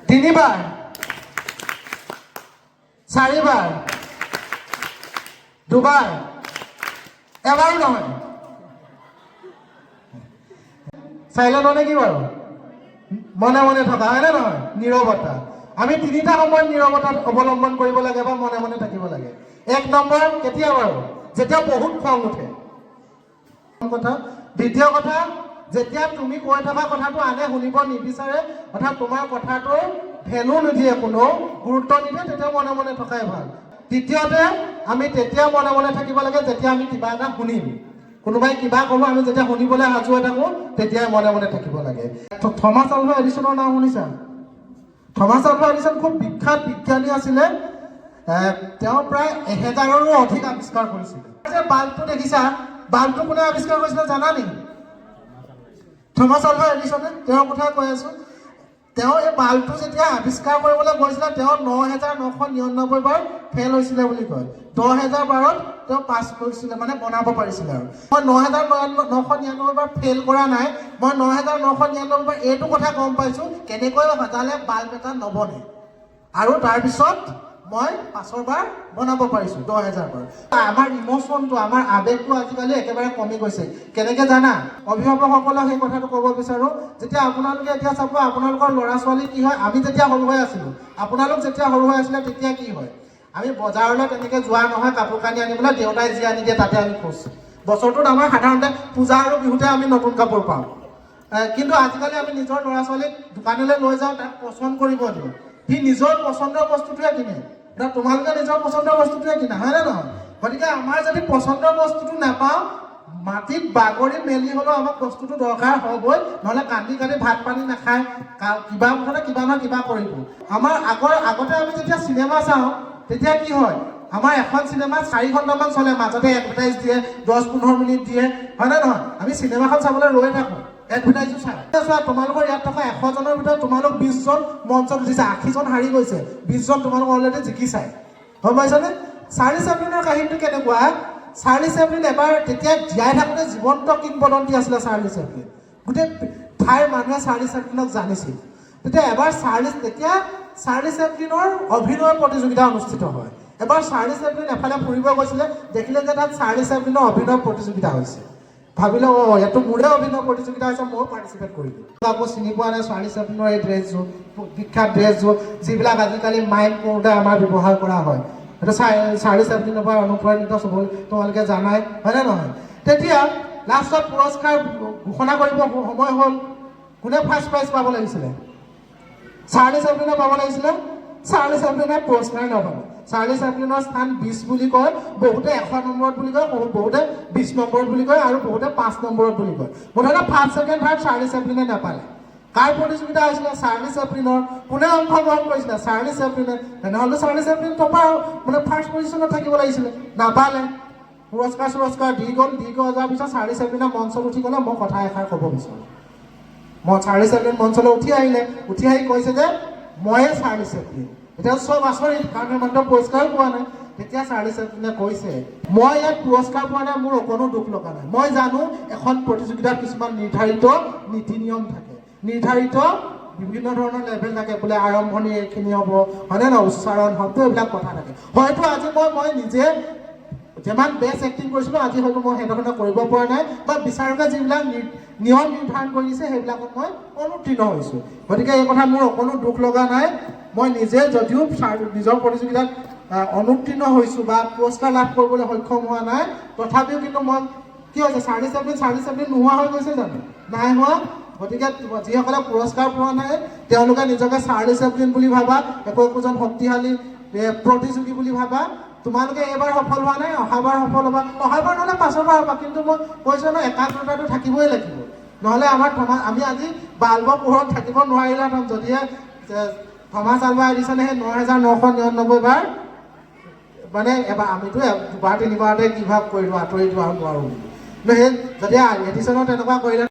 তিনিবাৰ, চাৰিবাৰ, দুবাৰ, এবাৰো নহয়। চাইলেণ্ট নে কি বাৰু? মনে মনে থকা হয়নে নহয়? নীৰৱতা। আমি তিনিটা সময়ত নীৰৱতা অৱলম্বন কৰিব লাগে বা মনে মনে থাকিব লাগে। এক নম্বৰ কেতিয়া বাৰু? যেতিয়া বহুত খং উঠে। কথা। দ্বিতীয় কথা, যেতিয়া তুমি কৈ থকা কথাটো আনে শুনিব নিবিচাৰে, অৰ্থাৎ তোমাৰ কথাটো ভেলু নিদিয়ে, কোনো গুৰুত্ব নিদিয়ে, তেতিয়া মনে মনে থকাই ভাল। তৃতীয়তে, আমি তেতিয়া মনে মনে থাকিব লাগে যেতিয়া আমি কিবা এটা শুনিম। কোনোবাই কিবা ক'ব, আমি যেতিয়া শুনিবলৈ সাজু হৈ থাকোঁ, তেতিয়াই মনে মনে থাকিব লাগে। থমাছ আলভা এডিছনৰ নাম শুনিছা? থমাছ আলভা এডিছন খুব বিখ্যাত বিজ্ঞানী আছিলে। তেওঁ প্ৰায় 1000ৰো অধিক আৱিষ্কাৰ কৰিছিলে। যে বাল্বটো দেখিছা, বাল্বটো কোনে আৱিষ্কাৰ কৰিছিলে জানা নেকি? থমাছ আলভা এডিছনে। তেওঁৰ কথা কৈ আছোঁ। তেওঁ এই বাল্বটো যেতিয়া আৱিষ্কাৰ কৰিবলৈ গৈছিলে, তেওঁ 9999 বাৰ ফেইল হৈছিলে বুলি কয়। 10,000 বাৰত তেওঁ পাছ কৰিছিলে, মানে বনাব পাৰিছিলে। আৰু মই 9999 বাৰ ফেইল কৰা নাই, মই 9999 বাৰ এইটো কথা গম পাইছোঁ কেনেকৈ সজালে বাল্ব এটা নবনে, আৰু তাৰপিছত মই 5 বাৰ বনাব পাৰিছোঁ 10,000 বাৰ। আমাৰ ইমোশ্যনটো, আমাৰ আৱেগটো আজিকালি একেবাৰে কমি গৈছে। কেনেকৈ জানা? অভিভাৱকসকলক সেই কথাটো ক'ব বিচাৰোঁ। যেতিয়া আপোনালোকে এতিয়া চাব, আপোনালোকৰ ল'ৰা ছোৱালী কি হয়, আমি যেতিয়া সৰু হৈ আছিলোঁ, আপোনালোক যেতিয়া সৰু হৈ আছিলে তেতিয়া কি হয়? আমি বজাৰলৈ তেনেকৈ যোৱা নহয় কাপোৰ কানি আনিবলৈ, দেউতাই যি আনি দিয়ে তাতে আমি খুচ। বছৰটোত আমাৰ সাধাৰণতে পূজা আৰু বিহুতে আমি নতুন কাপোৰ পাওঁ। কিন্তু আজিকালি আমি নিজৰ ল'ৰা ছোৱালীক দোকানলৈ লৈ যাওঁ, তাক পচন্দ কৰিব দিওঁ। সি নিজৰ পচন্দৰ বস্তুটোৱে কিনে। এতিয়া তোমালোকে নিজৰ পচন্দৰ বস্তুটোৱে কিনা, হয়নে নহয়? গতিকে আমাৰ যদি পচন্দৰ বস্তুটো নাপাওঁ, মাটিত বাগৰি মেলি হ'লেও আমাক বস্তুটো দৰকাৰ হ'বই, নহ'লে কান্দি কান্দি ভাত পানী নাখায়, কিবা মুঠতে কিবা নহয় কিবা কৰিব। আমাৰ আগতে আমি যেতিয়া চিনেমা চাওঁ, তেতিয়া কি হয়? আমাৰ এখন চিনেমা 4 ঘণ্টামান চলে, মাজতে এডভাৰটাইজ দিয়ে, 10-15 মিনিট দিয়ে, হয়নে নহয়? আমি চিনেমাখন চাবলৈ ৰৈ থাকোঁ, এডভাৰটাইজো চাওঁ। চোৱা, তোমালোকৰ ইয়াত থকা 100 জনৰ ভিতৰত তোমালোক 20 জন মঞ্চত উঠিছে, 80 জন হাৰি গৈছে, 20 জন তোমালোক অলৰেডি জিকি চাই। গম পাইছানে? চাৰ্লি চেপলিনৰ কাহিনীটো কেনেকুৱা? চাৰ্লি চেপলিন এবাৰ তেতিয়া জীয়াই থাকোঁতে জীৱন্ত কিংবদন্তি আছিলে চাৰ্লি চেপলিন। গোটেই ঠাইৰ মানুহে চাৰ্লি চেপলিনক জানিছিল। তেতিয়া এবাৰ তেতিয়া চাৰ্লি চেপলিনৰ অভিনয় প্ৰতিযোগিতা অনুষ্ঠিত হয়। এবাৰ চাৰ্লি চেপলিন এফালে ফুৰিব গৈছিলে, দেখিলে যে তাত চাৰ্লি চেপলিনৰ অভিনয় প্ৰতিযোগিতা হৈছে। ভাবিলে, ইয়াতো মোৰে অভিনয় প্ৰতিযোগিতা হৈছে, ময়ো পাৰ্টিচিপেট কৰিলোঁ। আকৌ চিনি পোৱা নাই চাৰ্লি চেপলিনৰ এই ড্ৰেছযোৰ, বিখ্যাত ড্ৰেছযোৰ, যিবিলাক আজিকালি মাইক কৰোঁতে আমাৰ ব্যৱহাৰ কৰা হয়। সেইটো চাৰ্লি চেপলিনৰ পৰা অনুপ্ৰাণিত তোমালোকে জানাই, হয়নে নহয়? তেতিয়া লাষ্টত পুৰস্কাৰ ঘোষণা কৰিব সময় হ'ল। কোনে ফাৰ্ষ্ট প্ৰাইজ পাব লাগিছিলে? চাৰ্লি চেপলিনে পাব লাগিছিলে। চাৰ্লি চেপলিনে পুৰস্কাৰ নাপালে। চাৰ্লি চেপলিনৰ স্থান 20 বুলি কয়, বহুতে 100 নম্বৰত বুলি কয়, বহুতে 20 নম্বৰত বুলি কয়, আৰু বহুতে 5 নম্বৰত বুলি কয়। মুঠতে ফাৰ্ষ্ট, ছেকেণ্ড, থাৰ্ড চাৰ্লি চেপলিনে নাপালে। কাৰ প্ৰতিযোগিতা হৈছিলে? চাৰ্লি চেপলিনৰ। কোনে অংশগ্ৰহণ কৰিছিলে? চাৰ্লি চেপলিনে। তেনেহ'লে চাৰ্লি চেপলিন টপাৰ, মানে ফাৰ্ষ্ট পজিশ্যনত থাকিব লাগিছিলে, নাপালে। পুৰস্কাৰ দি গ'ল, যোৱাৰ পিছত চাৰ্লি চেপলিনে মঞ্চত উঠি গ'লে, মই কথা এষাৰ ক'ব বিচাৰোঁ। চাৰ্লি চেপলিন মঞ্চলৈ উঠি আহিলে, উঠি আহি কৈছে যে ময়ে চাৰ্লি চেপলিন। এতিয়া চব আচৰিত, কাৰণ মাত্ৰ পুৰস্কাৰো পোৱা নাই। তেতিয়া চাৰ্লি চেপলিনে কৈছে, মই ইয়াত পুৰস্কাৰ পোৱা নাই, মোৰ অকণো দুখ লগা নাই। মই জানো এখন প্ৰতিযোগিতাত কিছুমান নিৰ্ধাৰিত নীতি নিয়ম থাকে, নিৰ্ধাৰিত বিভিন্ন ধৰণৰ লেভেল থাকে, বোলে আৰম্ভণি এইখিনি হ'ব, হয়নে নহয়? উচ্চাৰণ শব্দ এইবিলাক কথা থাকে। হয়তো আজি মই নিজে যিমান বেষ্ট এক্টিং কৰিছিলোঁ, আজি হয়তো মই সেইটো ধৰণে কৰিব পৰা নাই, বা বিচাৰকে যিবিলাক নিয়ম নিৰ্ধাৰণ কৰিছে সেইবিলাকত মই অনুত্তীৰ্ণ হৈছোঁ। গতিকে এই কথা মোৰ অকণো দুখ লগা নাই। মই নিজে যদিও নিজৰ প্ৰতিযোগিতাত অনুত্তীৰ্ণ হৈছোঁ বা পুৰস্কাৰ লাভ কৰিবলৈ সক্ষম হোৱা নাই, তথাপিও কিন্তু মই কি হৈছে, চাৰ্লি চেপলিন নোহোৱা হৈ গৈছে জানো? নাই হোৱা। গতিকে যিসকলে পুৰস্কাৰ পোৱা নাই, তেওঁলোকে নিজকে চাৰ্লি চেপলিন বুলি ভাবা, একোজন শক্তিশালী প্ৰতিযোগী বুলি ভাবা। তোমালোকে এইবাৰ সফল হোৱা নাই, অহাবাৰ সফল হ'বা, অহাবাৰ নহ'লে 5 বাৰ হ'বা। কিন্তু মই কৈছোঁ ন, একাগ্ৰতাটো থাকিবই লাগিব, নহ'লে আমি আজি বাল্বৰ পোহৰত থাকিব নোৱাৰিলেহেঁতেন, যদিহে থমাছ আলভা এডিছনে সেই 9999 বাৰ, মানে এবাৰ আমিতো 2-3 বাৰতে কি ভাৱ কৰিলোঁ, আঁতৰি যোৱা নোৱাৰোঁ। কিন্তু সেই যদি এডিছনৰ তেনেকুৱা কৰিলে